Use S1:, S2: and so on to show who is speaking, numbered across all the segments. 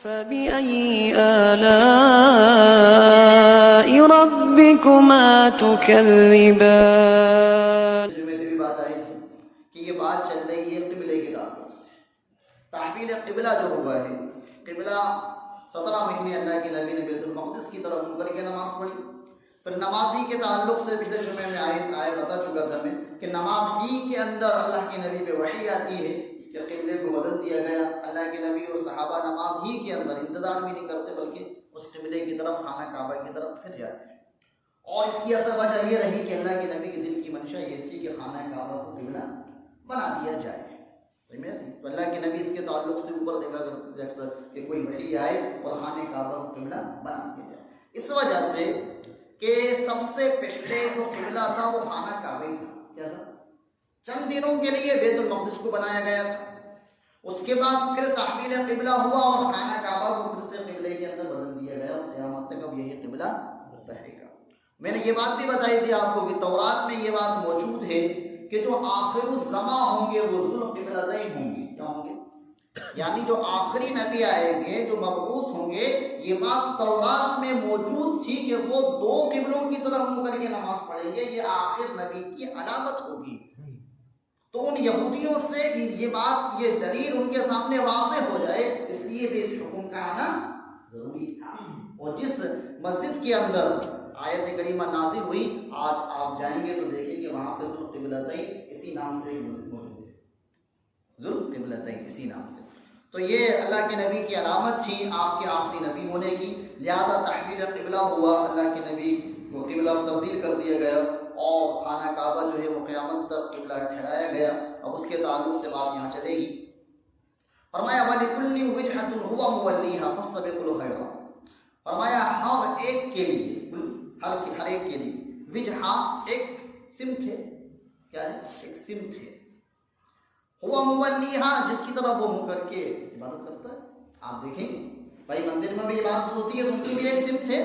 S1: فَبِأَيِّ آلَاءِ رَبِّكُمَا تُكَذِّبَانِ۔
S2: میں بھی بات آئی تھی کہ یہ بات چل رہی ہے قبلے کے تعلق سے۔ تحویل قبلہ جو ہوا ہے، قبلہ 17 مہینے اللہ کے نبی نے بیت المقدس کی طرف منہ کر کے نماز پڑھی۔ پھر نمازی کے تعلق سے پچھلے جمعے میں آئے بتا چکا تھا میں کہ نماز ہی کے اندر اللہ کے نبی پہ وحی آتی ہے کہ قبلے کو بدل دیا گیا۔ اللہ کے نبی اور صحابہ نماز ہی کے اندر انتظار بھی نہیں کرتے بلکہ اس قبلے کی طرف، خانہ کعبہ کی طرف پھر جاتے ہیں۔ اور اس کی اصل وجہ یہ رہی کہ اللہ کے نبی کے دل کی منشا یہ تھی کہ خانہ کعبہ کو قبلہ بنا دیا جائے۔ تو اللہ کے نبی اس کے تعلق سے اوپر دیکھا کرتے تھے اکثر کہ کوئی وحی آئے اور خانہ کعبہ کو قبلہ بنا دیا جائے، اس وجہ سے کہ سب سے پہلے جو قبلہ تھا وہ خانہ کعبہ ہی تھا۔ کیا تھا؟ چند دنوں کے لیے بیت المقدس کو بنایا گیا تھا، اس کے بعد پھر تحویل قبلہ ہوا اور خانہ کعبہ کو پھر سے قبلے کے اندر بدل دیا گیا اور قیامت تک اب یہی قبلہ رہے گا۔ میں نے یہ بات بھی بتائی تھی آپ کو کہ تورات میں یہ بات موجود ہے کہ جو آخر الزماں ہوں گے وہ ذو القبلتین ہوں گے۔ کیا ہوں گے؟ یعنی جو آخری نبی آئیں گے، جو مبعوث ہوں گے، یہ بات تورات میں موجود تھی کہ وہ 2 قبلوں کی طرف منہ کر کے نماز پڑھیں گے، یہ آخر نبی کی علامت ہوگی۔ تو ان یہودیوں سے یہ بات، یہ دلیل ان کے سامنے واضح ہو جائے، اس لیے بھی اس حکم کا آنا ضروری تھا۔ اور جس مسجد کے اندر آیت کریمہ نازل ہوئی، آج آپ جائیں گے تو دیکھیں گے وہاں پہ ذو القبلتین اسی نام سے ایک مسجد موجود ہے، ذو القبلتین اسی نام سے۔ تو یہ اللہ کے نبی کی علامت تھی آپ کے آخری نبی ہونے کی، لہذا تحویل قبلہ ہوا، اللہ کے نبی کو قبلہ تبدیل کر دیا گیا اور خانہ کعبہ جو ہے وہ قیامت تک قبلہ ٹھہرایا گیا۔ اب اس کے تعلق سے بات یہاں چلے گی۔ فرمایا وَلِكُلِّ وِجْهَةٌ هُوَ مُوَلِّيهَا فَاسْتَبِقُوا الْخَيْرَاتِ۔ فرمایا ہر ایک کے لیے، ہر ایک کے لیے، وجہا ایک سمت ہے۔ کیا ہے؟ ایک سمت ہے۔ ہوا مولیہا، جس کی طرف وہ منہ کر کے عبادت کرتا ہے۔ آپ دیکھیں گے بھائی مندر میں بھی عبادت ہوتی ہے، ان کی بھی ایک سمت ہے،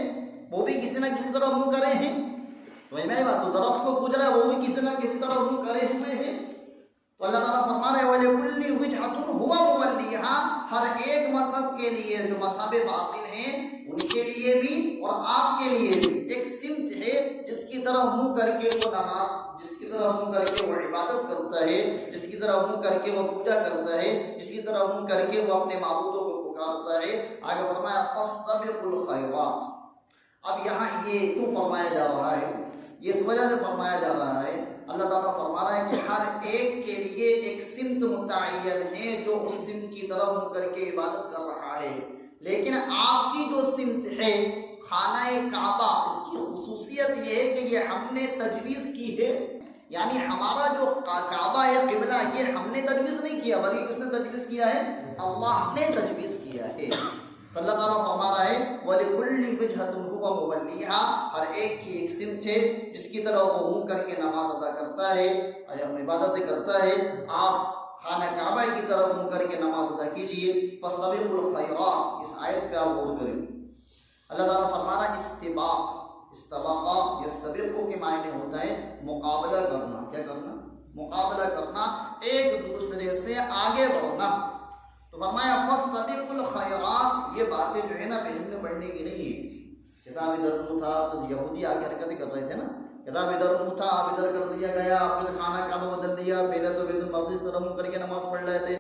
S2: وہ بھی کسی نہ کسی طرف منہ کرے ہیں۔ سمجھ میں آئی بات؟ تو درخت کو پوج رہا ہے، وہ بھی کسی نہ کسی طرف منہ کرے ہوئے ہیں۔ تو اللہ تعالیٰ فرما رہے ہیں وَلِكُلِّ وِجْهَةٌ هُوَ مُوَلِّيهَا، ہر ایک مذہب کے لیے، جو مذہب باطل ہیں ان کے لیے بھی اور آپ کے لیے بھی ایک سمت ہے جس کی طرف منہ کر کے وہ نماز، جس کی طرف منہ کر کے وہ عبادت کرتا ہے، جس کی طرف منہ کر کے وہ پوجا کرتا ہے، جس کی طرف منہ کر کے وہ اپنے معبودوں کو پکارتا ہے۔ آگے فرمایا فَاسْتَبِقُوا الْخَيْرَاتِ۔ اب یہاں یہ کیوں فرمایا جا رہا ہے؟ یہ اس وجہ سے فرمایا جا رہا ہے، اللہ تعالیٰ فرما رہا ہے کہ ہر ایک کے لیے ایک سمت متعین ہے جو اس سمت کی طرف منہ کر کے عبادت کر رہا ہے۔ لیکن آپ کی جو سمت ہے خانہ کعبہ، اس کی خصوصیت یہ ہے کہ یہ ہم نے تجویز کی ہے، یعنی ہمارا جو کعبہ ہے قبلہ، یہ ہم نے تجویز نہیں کیا بلکہ کس نے تجویز کیا ہے؟ اللہ نے تجویز کیا ہے۔ اللہ تعالیٰ فرما رہا ہے وَلِكُلِّ وِجْهَةٌ هُوَ مُوَلِّيهَا، ہر ایک کی ایک سمت ہے جس کی طرف وہ منہ کر کے نماز ادا کرتا ہے، عبادت کرتا ہے۔ آپ خانہ کعبہ کی طرف منہ کر کے نماز ادا کیجئے۔ فَاسْتَبِقُوا الْخَيْرَاتِ، اس آیت پہ آپ غور کریں۔ اللہ تعالیٰ فرما رہا ہے استباق، استباقہ یستبقوا کے معنی ہوتا ہے مقابلہ کرنا۔ کیا کرنا؟ مقابلہ کرنا، ایک دوسرے سے آگے بڑھنا۔ تو فرمایا فَاسْتَبِقُوا الْخَيْرَاتِ، یہ باتیں جو ہے نا بحث میں پڑھنے کی نہیں ہے۔ جیسا اب ادھر منہ تھا تو یہودی آگے حرکتیں کر رہے تھے نا، جیسا اب ادھر منہ تھا اب ادھر کر دیا گیا، پھر خانہ کعبہ بدل دیا، پہلے تو بیت المقدس طرف منہ کر کے نماز پڑھ رہے تھے۔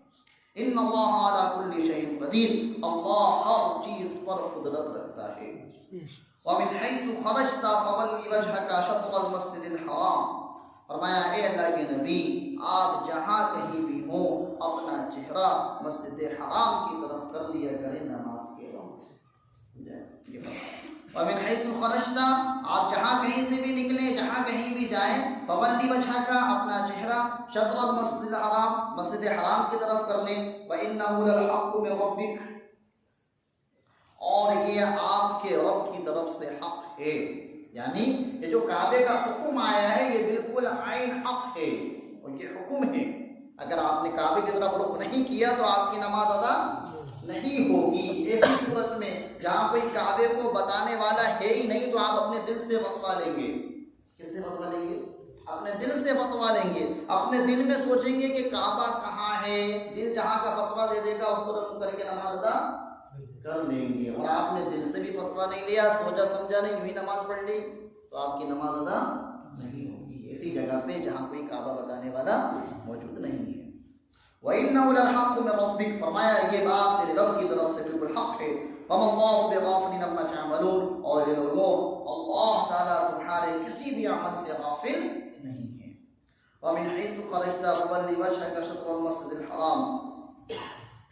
S2: ان اللہ علی کل شیء قدیر، اللہ ہر چیز پر قدرت رکھتا ہے۔ ومن حیث خرجت فول وجهك شطر المسجد الحرام، فرمایا اے اللہ کے نبی آپ جہاں کہیں بھی ہوں اپنا چہرہ مسجد حرام کی طرف کر لیا کریں نماز کے وقت۔ ومن حیث خرجت، آپ جہاں کہیں سے بھی نکلیں، جہاں کہیں بھی جائیں، فول وجهك، اپنا چہرہ شطر المسجد الحرام، مسجد حرام کی طرف کر لیں۔ وانه للحق من ربک، اور یہ آپ کے رب کی طرف سے حق ہے، یعنی یہ جو کعبے کا حکم آیا ہے یہ بالکل عین حق ہے اور یہ حکم ہے۔ اگر آپ نے کعبے کی طرف رخ نہیں کیا تو آپ کی نماز ادا نہیں ہوگی۔ ایسی صورت میں جہاں کوئی کعبے کو بتانے والا ہے ہی نہیں تو آپ اپنے دل سے فتویٰ لیں گے۔ کس سے فتویٰ لیں گے؟ اپنے دل سے فتویٰ لیں گے، اپنے دل میں سوچیں گے کہ کعبہ کہاں ہے، دل جہاں کا فتویٰ دے دے گا اس طرف کر کے نماز ادا کر لیں گے. اور آپ نے دل سے بھی فتویٰ نہیں لیا, سوچا سمجھا نہیں, یوں ہی نماز پڑھ لی, تو آپ کی نماز ادا نہیں ہوگی اسی جگہ پہ جہاں کوئی کعبہ بتانے والا موجود نہیں ہے. وَإِنَّهُ لَلْحَقُّ مِنْ رَبِّكَ, فرمایا یہ بات تیرے رب کی طرف سے بالکل حق ہے. وَمَا اللَّهُ بِغَافِلٍ عَمَّا تَعْمَلُونَ, اور یہ لوگوں اللہ تعالیٰ تمہارے کسی بھی عمل سے غافل نہیں ہے. وَمِنْ حَيْثُ خَرَجْتَ فَوَلِّ وَجْهَكَ شَطْرَ الْمَسْجِدِ الْحَرَامِ,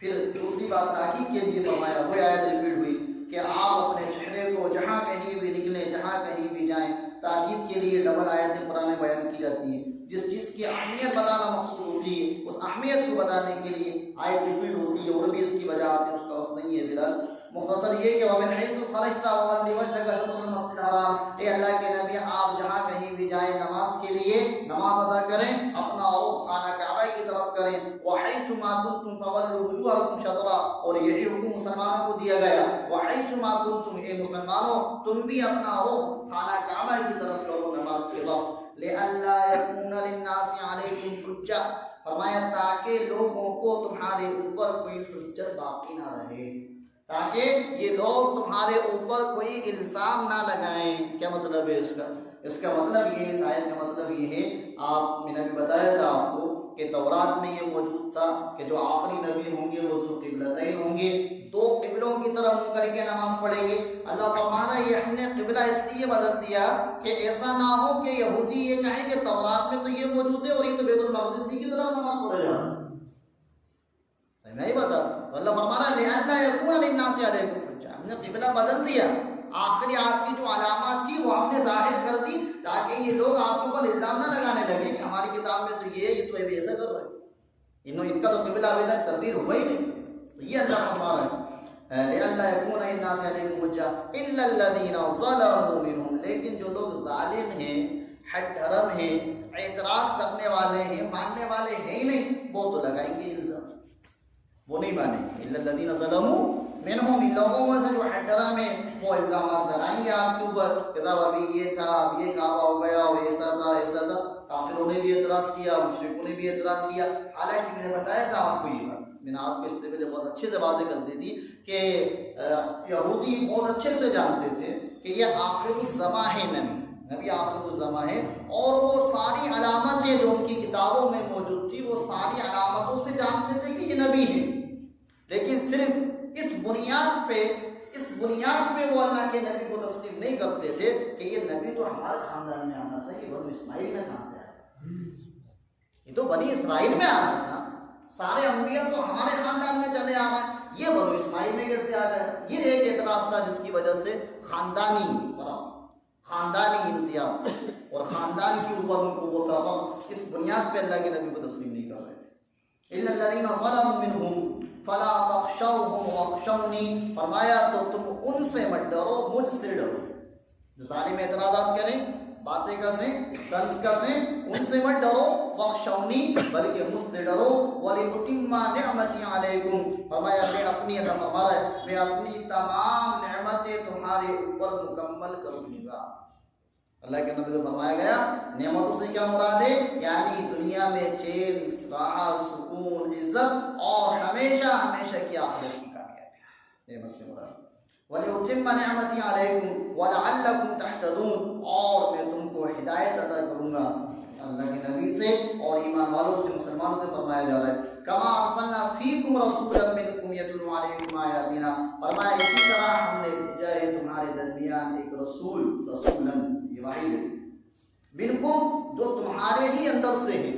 S2: پھر دوسری بات تاکید کے لیے فرمایا, وہ آیت ریپیٹ ہوئی کہ آپ اپنے چہرے کو جہاں کہیں بھی نکلیں, جہاں کہیں بھی جائیں, تاکید کے لیے ڈبل آیتیں قرآن میں بیان کی جاتی ہیں. جس چیز کی اہمیت بتانا مقصود ہوتی ہے اس اہمیت کو بتانے کے لیے آیت ریپیٹ ہوتی ہے, اور بھی اس کی وجہ ہے, اس کا وقت نہیں ہے فلحال. مختصر یہ کہ وَمِنْ حَيْثُ خَرَجْتَ فَوَلِّ وَجْهَكَ شَطْرَ الْمَسْجِدِ الْحَرَامِ, اے اللہ کے نبی آپ جہاں کہیں بھی جائیں نماز کے لیے نماز ادا کریں, اپنا رخ خانہ کعبہ کی طرف کریں. وَحَيْثُ مَا كُنْتُمْ فَوَلُّوا وُجُوهَكُمْ شَطْرَهُ, اور یہی حکم مسلمانوں کو دیا گیا. وَحَيْثُ مَا كُنْتُمْ, اے مسلمانوں تم بھی اپنا رخ خانہ کعبہ کی طرف کرو نماز کے وقت. لِأَلَّا يَكُونَ لِلنَّاسِ عَلَيْكُمْ حُجَّةٌ, فرمایا تاکہ لوگوں کو تمہارے اوپر کوئی حجت باقی نہ رہے, تاکہ یہ لوگ تمہارے اوپر کوئی الزام نہ لگائیں. کیا مطلب ہے اس کا؟ اس کا مطلب یہ ہے, اس آیت کا مطلب یہ ہے, آپ میں نے بھی بتایا تھا آپ کو کہ تورات میں یہ موجود تھا کہ جو آخری نبی ہوں گے وہ ذو قبلتین ہوں گے, دو قبلوں کی طرف منہ کر کے نماز پڑھیں گے. اللہ فرما رہا ہے یہ ہم نے قبلہ اس لیے بدل دیا کہ ایسا نہ ہو کہ یہودی یہ کہیں کہ تورات میں تو یہ موجود ہے اور یہ تو بیت المقدس کی طرف نماز پڑھے جا. نہیں بتا, تو اللہ فرما رہا ہے لِأَلَّا يَكُونَ لِلنَّاسِ عَلَيْكُمْ حُجَّةٌ, ہم نے قبلہ بدل دیا. آخری آپ کی جو علامات تھی وہ ہم نے ظاہر کر دی تاکہ یہ لوگ آپ کے اوپر الزام نہ لگانے لگے کہ ہماری کتاب میں تو یہ تو ابھی ایسا کر رہے ہیں, ان کا تو قبلہ ابھی تک تبدیل ہوا ہی نہیں. تو یہ اللہ فرما رہا ہے لِأَلَّا يَكُونَ لِلنَّاسِ عَلَيْكُمْ حُجَّةٌ إِلَّا الَّذِينَ ظَلَمُوا مِنْهُمْ, لیکن جو لوگ ظالم ہیں, حد حرم ہیں, اعتراض کرنے والے ہیں, ماننے والے ہیں ہی نہیں, وہ تو لگائیں گے الزام, وہ نہیں مانیں گے. إِلَّا الَّذِينَ ظَلَمُوا مِنْهُمْ, ان لوگوں میں سے جو حد حرم ہے وہ الزامات لگائیں گے آپ کے اوپر کہ صاحب ابھی یہ تھا, اب یہ کعبہ ہو گیا, اور ایسا تھا ایسا تھا. کافروں نے بھی اعتراض کیا, مشرکوں نے بھی اعتراض کیا. حالانکہ میں نے بتایا تھا آپ کو, یہ بات میں نے آپ کو اس سے پہلے بہت اچھے سے واضح کر دی تھی کہ یہودی بہت اچھے سے جانتے تھے کہ یہ آخر الزماں ہے, نبی آخر الزماں ہے, اور وہ ساری علامتیں جو ان کی کتابوں میں موجود تھی وہ ساری علامتوں سے جانتے تھے کہ یہ نبی ہے. لیکن صرف اس بنیاد پہ وہ اللہ کے نبی کو تسلیم نہیں کرتے تھے کہ یہ نبی تو ہمارے خاندان میں آنا تھا, یہ بنو اسماعیل میں کہاں سے آیا, یہ تو بنی اسرائیل میں آنا تھا, سارے انبیاء تو ہمارے خاندان میں چلے آ رہے ہیں, یہ بنو اسماعیل میں کیسے آ گئے. یہ ایک اعتراض تھا جس کی وجہ سے خاندانی فرق, خاندانی امتیاز اور خاندان کے اوپر ان کو وہ توقع, اس بنیاد پہ اللہ کے نبی کو تسلیم نہیں کر رہے تھے. إِلَّا الَّذِينَ ظَلَمُوا مِنْهُمْ فَلَا تَخْشَوْهُمْ وَاخْشَوْنِي, فرمایا تو تم ان سے مت ڈرو, مجھ سے ڈرو. جو ظالم اعتراضات کریں, باتیں کسیں, طنز کسیں, ان سے مت ڈرو. وَاخْشَوْنِي, بلکہ مجھ سے ڈرو. وَلِأُتِمَّ نِعْمَتِي عَلَيْكُمْ, فرمایا میں اپنی میں اپنی تمام نعمتیں تمہارے اوپر مکمل کر دوں گا. اللہ کے نبی کو فرمایا گیا نعمتوں سے کیا مراد ہے, یعنی دنیا میں چین, راحت, سکون, عزت اور ہمیشہ کی آخرت کی کامیابی نعمت سے مراد. وَلِأُتِمَّ نِعْمَتِي عَلَيْكُمْ وَلَعَلَّكُمْ تَهْتَدُونَ, اور میں تم کو ہدایت عطا کروں گا. اللہ کے نبی سے اور ایمان والوں سے, مسلمانوں سے فرمایا جا رہا ہے کما ارسلنا فیکم رسولا منکم یتلو علیکم آیاتنا, فرمایا اسی طرح ہم نے بھیجا ہے تمہارے درمیان ایک رسولا, یہ واحد ہے, منکم جو تمہارے ہی اندر سے ہے.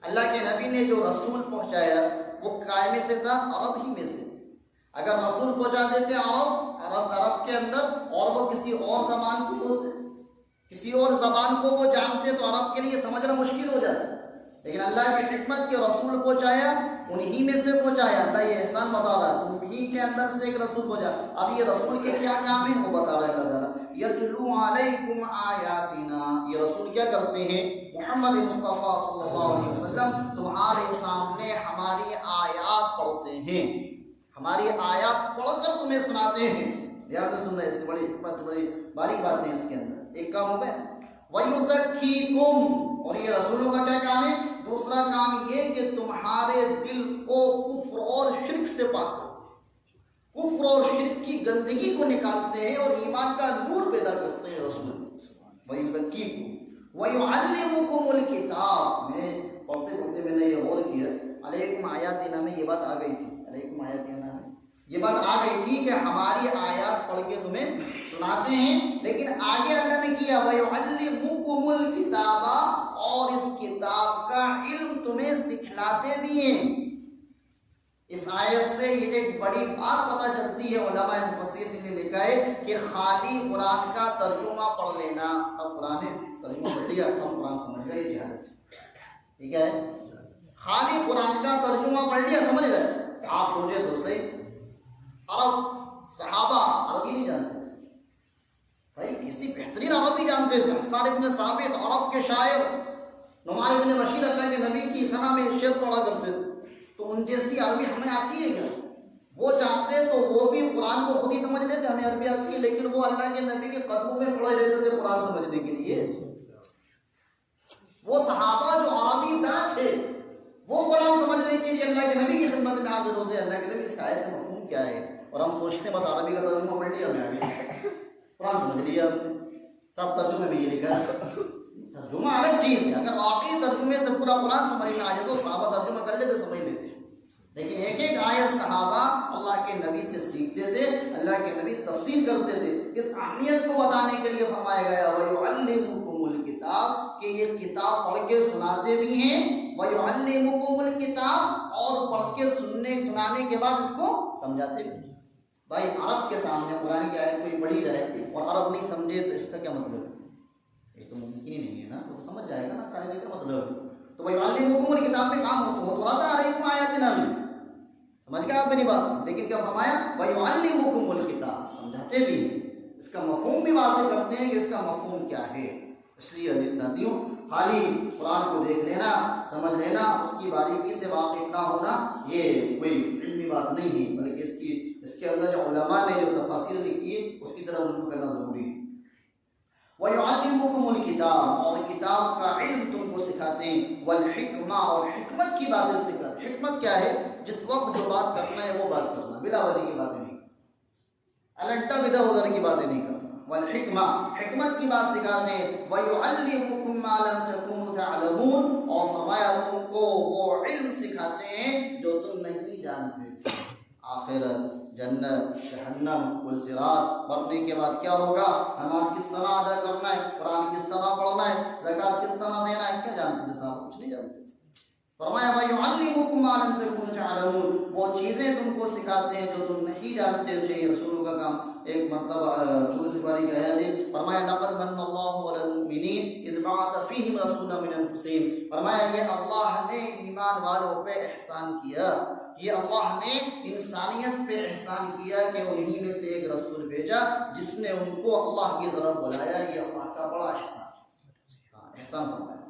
S2: اللہ کے نبی نے جو رسول پہنچایا وہ قائمے سے تھا, عرب ہی میں سے. اگر رسول پہنچا دیتے عرب کے اندر, اور وہ کسی اور زبان کو ہوتے, کسی اور زبان کو وہ جانتے تو عرب کے لیے سمجھنا مشکل ہو جاتا. لیکن اللہ کی حکمت کے رسول پہنچایا, انہی میں سے پہنچایا. اللہ یہ احسان بتا رہا ہے تمہی کے اندر سے ایک رسول پہنچا. اب یہ رسول کے کیا کام ہے وہ بتا رہا ہے اللہ تعالیٰ. یتلو علیکم آیاتنا, یہ رسول کیا کرتے ہیں, محمد مصطفیٰ صلی اللہ علیہ وسلم تمہارے سامنے ہماری آیات پڑھتے ہیں, ہماری آیات پڑھ کر تمہیں سناتے ہیں. دھیان سے سننا, اس سے بڑی حکمت, بڑی باریک باتیں ہیں اس کے اندر. ایک کام ہو گیا وَيُزَكِّيكُمْ, اور یہ رسولوں کا کیا کام ہے, دوسرا کام یہ کہ تمہارے دل کو کفر اور شرک سے پاک کرتے. کفر اور شرک کی گندگی کو نکالتے ہیں اور ایمان کا نور پیدا کرتے ہیں رسول وَيُزَكِّيكُمْ وَيُعَلِّمُكُمُ الْكِتَابَ. میں پڑھتے میں نے یہ غور کیا، علیکم آیاتنا میں یہ بات آ گئی تھی، علیکم آیاتنا میں یہ بات آ گئی تھی کہ ہماری آیات پڑھ کے تمہیں سناتے ہیں، لیکن آگے اللہ نے کیا وَيُعَلِّمُكُمُ الْكِتَابَ، اور اس کتاب کا علم تمہیں سکھلاتے بھی ہیں. اس آیت سے یہ ایک بڑی بات پتہ چلتی ہے، علماء مفسرین نے لکھا ہے کہ خالی قرآن کا ترجمہ پڑھ لینا، اب قرآن ترجمہ پڑھ لیا ہم قرآن سمجھ گئے، یہ جہالت ہے. ٹھیک ہے، خالی قرآن کا ترجمہ پڑھ لیا سمجھ گئے. آپ سوچے تو صحیح، عرب صحابہ عربی نہیں جانتے بھائی، کسی بہترین عربی جانتے تھے. حسان ابن ثابت عرب کے شاعر، نعمان ابن بشیر اللہ کے نبی کی ثنا میں شعر پڑھا کرتے تھے. تو ان جیسی عربی ہمیں آتی ہے کیا؟ وہ چاہتے تو وہ بھی قرآن کو خود ہی سمجھ لیتے، ہمیں عربی آتی ہے، لیکن وہ اللہ کے نبی کے قدموں میں پڑے رہتے تھے قرآن سمجھنے کے لیے. وہ صحابہ جو عربی داں تھے وہ قرآن سمجھنے کے لیے اللہ کے نبی کی خدمت میں حاضر ہو سے اللہ کے نبی اس آیت کا مفہوم کیا ہے، اور ہم سوچتے ہیں بس عربی کا ترجمہ پڑھ لیا ہمیں آگے قرآن سمجھ لیا. سب ترجمے میں یہ لکھا ہے. ترجمہ الگ چیز ہے، اگر واقعی ترجمے سے پورا قرآن سمجھ میں آ جائے تو صحابہ ترجمہ کر لیتے سمجھ لیتے، لیکن ایک ایک آیت صحابہ اللہ کے نبی سے سیکھتے تھے، اللہ کے نبی تفسیر کرتے تھے. اس اہمیت کو بتانے کے لیے فرمایا گیا وَيُعَلِّمُكُمُ الْكِتَابَ، کہ یہ کتاب پڑھ کے سناتے بھی ہیں. وَيُعَلِّمُكُمُ الْكِتَابَ، اور پڑھ کے سنانے کے بعد اس کو سمجھاتے بھی. بھائی عرب کے سامنے قرآن کی آیت کوئی پڑھی جائے اور عرب نہیں سمجھے تو اس کا کیا مطلب ہے؟ یہ تو ممکن ہی نہیں ہے نا، تو سمجھ جائے گا نا سارے کا مطلب. تو وَيُعَلِّمُكُمُ الْكِتَابَ میں کام ہوتا وہ تو رہتا علیکم آیاتنا میں، سمجھ گیا آپ میری بات. لیکن کیا فرمایا وَيُعَلِّمُكُمُ الْكِتَابَ، سمجھاتے بھی ہیں، اس کا مفہوم بھی واضح کرتے ہیں کہ اس کا مفہوم کیا ہے. اس لیے عزیز ساتھیوں، خالی قرآن کو دیکھ لینا، سمجھ لینا، اس کی باریکی سے واقف نہ ہونا یہ کوئی علمی بات نہیں ہے، بلکہ اس کے اندر جو علماء نے جو تفاسیر لکھی ہے اس کی طرف رجوع کرنا ضروری ہے. وَيُعَلِّمُكُمُ الْكِتَابَ، اور کتاب کا علم تم کو سکھاتے ہیں. وَالْحِکْمَةَ، اور حکمت کی باتیں سکھاتے ہیں. حکمت کیا ہے؟ جس وقت جو بات کرنا ہے وہ بات کرنا، بلا وجہ کی باتیں نہیں، الٹا بدع ادھر کی باتیں نہیں کرنا. والحکمہ، حکمت کی بات سکھاتے ہیں. وَيُعَلِّمُكُم مَّا لَمْ تَكُونُوا تَعْلَمُونَ، اور فرمایا تم کو وہ علم سکھاتے ہیں جو تم نہیں جانتے تھے. آخرت، جنت، جہنم، والصراط، مرنے کے بعد کیا ہوگا، نماز کس طرح ادا کرنا ہے، قرآن کس طرح پڑھنا ہے، زکوٰۃ کس طرح دینا ہے، کیا جانتے تھے صاحب؟ کچھ نہیں جانتے تھے. فرمایا وَيُعَلِّمُكُم مَّا لَمْ تَكُونُوا تَعْلَمُونَ، وہ چیزیں تم کو سکھاتے ہیں جو تم نہیں جانتے تھے. یہ رسولوں کا کام. ایک مرتبہ سورہ سپاری کی آیت ہے، فرمایا لَقَدْ مَنَّ اللَّهُ عَلَى الْمُؤْمِنِينَ إِذْ بَعَثَ فِيهِمْ رَسُولًا مِّنْ أَنفُسِهِمْ، فرمایا یہ اللہ نے ایمان والوں پہ احسان کیا، یہ اللہ نے انسانیت پہ احسان کیا کہ انہی میں سے ایک رسول بھیجا جس نے ان کو اللہ کی طرف بلایا. یہ اللہ کا بڑا احسان، احسان فرمایا.